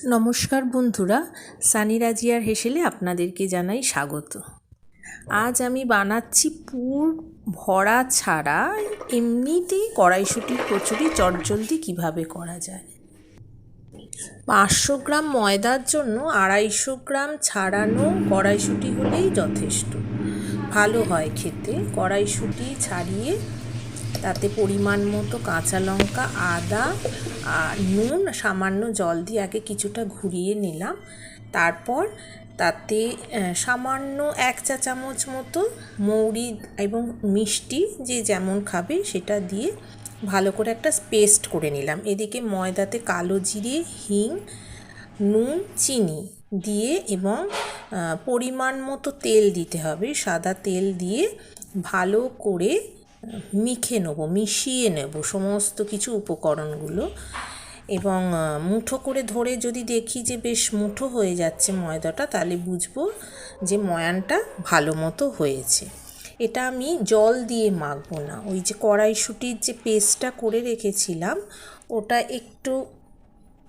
নমস্কার বন্ধুরা, সানি রাজিয়ার হেসেলে আপনাদেরকে জানাই স্বাগত। আজ আমি বানাচ্ছি পুর ভরা ছাড়া এমনিতেই কড়াইশুঁটির কচুরি চটজলদি কিভাবে করা যায়। 500 গ্রাম ময়দার জন্য 250 গ্রাম ছাড়ানো কড়াইশুঁটি হলেই যথেষ্ট, ভালো হয় খেতে। কড়াইশুঁটি ছাড়িয়ে তাতে পরিমাণ মতো কাঁচা লঙ্কা, আদা আর নুন সামান্য জল দিয়ে আগে কিছুটা ঘুরিয়ে নিলাম। তারপর তাতে সামান্য 1 চা চামচ মতো মৌরি এবং মিষ্টি যে যেমন খাবে সেটা দিয়ে ভালো করে একটা পেস্ট করে নিলাম। এদিকে ময়দাতে কালো জিরে, হিং, নুন, চিনি দিয়ে এবং পরিমাণ মতো তেল দিতে হবে। সাদা তেল দিয়ে ভালো করে মিশিয়ে নেব সমস্ত কিছু উপকরণগুলো। এবং মুঠো করে ধরে যদি দেখি যে বেশ মুঠো হয়ে যাচ্ছে ময়দাটা, তাহলে বুঝবো যে ময়ানটা ভালো মতো হয়েছে। এটা আমি জল দিয়ে মাখবো না, ওই যে কড়াইশুঁটির যে পেস্টটা করে রেখেছিলাম ওটা একটু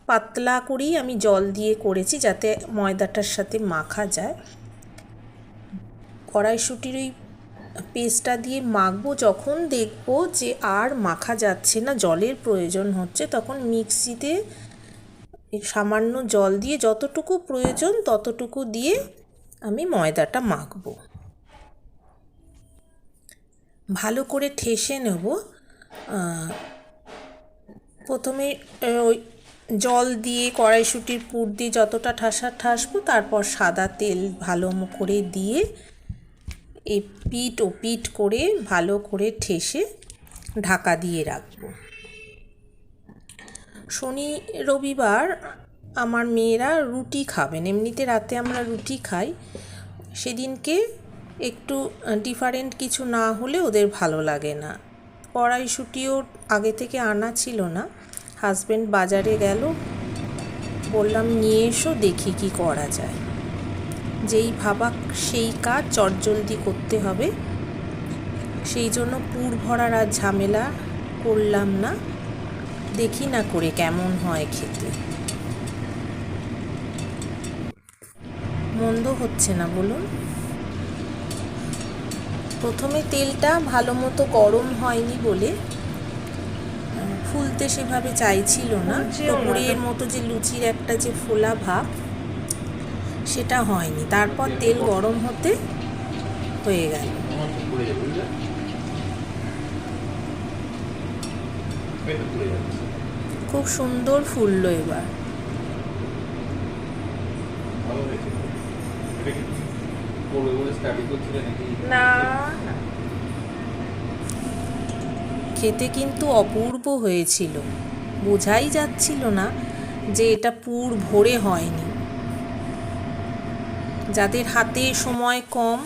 পাতলা করেই আমি জল দিয়ে করেছি যাতে ময়দাটার সাথে মাখা যায়। কড়াইশুঁটির ওই পেস্টটা দিয়ে মাখবো। যখন দেখবো যে আর মাখা যাচ্ছে না, জলের প্রয়োজন হচ্ছে, তখন মিক্সিতে সামান্য জল দিয়ে যতটুকু প্রয়োজন ততটুকু দিয়ে আমি ময়দাটা মাখবো। ভালো করে ঠেসে নেব। প্রথমে ওই জল দিয়ে কড়াইশুঁটির পুর দিয়ে যতটা ঠাসবো, তারপর সাদা তেল ভালো করে দিয়ে এই পিঠ ও পিঠ করে ভালো করে ঠেসে ঢাকা দিয়ে রাখবো। শনি রবিবার আমার মেয়েরা রুটি খাবেন, এমনিতে রাতে আমরা রুটি খাই। সেদিনকে একটু ডিফারেন্ট কিছু না হলে ওদের ভালো লাগে না। কড়াইশুঁটিও আগে থেকে আনা ছিল না, হাজব্যান্ড বাজারে গেল, বললাম নিয়ে এসো দেখি কি করা যায়। যেই ভাবা সেই কাজ, চটজলদি করতে হবে, সেই জন্য পুর ভরার আর ঝামেলা করলাম না। দেখি না করে কেমন হয় খেতে। মন্দ হচ্ছে না বলুন। প্রথমে তেলটা ভালো মতো গরম হয়নি বলে ফুলতে সেভাবে চাইছিল না। পুরের মতো যে লুচির একটা যে ফোলা ভাব সেটা হয়নি। তারপর তেল গরম হতে হয়ে গেল। খুব সুন্দর ফুললো এবার। না, খেতে কিন্তু অপূর্ব হয়েছিল, বোঝাই যাচ্ছিল না যে এটা পুর ভরে হয়নি। যাদের হাতে সময় কম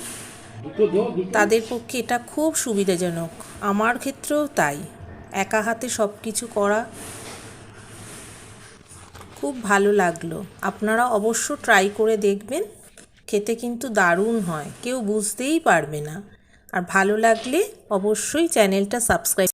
তাদের পক্ষে এটা খুব সুবিধাজনক, আমার ক্ষেত্রেও তাই। একা হাতে সব কিছু করা খুব ভালো লাগলো। আপনারা অবশ্য ট্রাই করে দেখবেন, খেতে কিন্তু দারুণ হয়, কেউ বুঝতেই পারবে না। আর ভালো লাগলে অবশ্যই চ্যানেলটা সাবস্ক্রাইব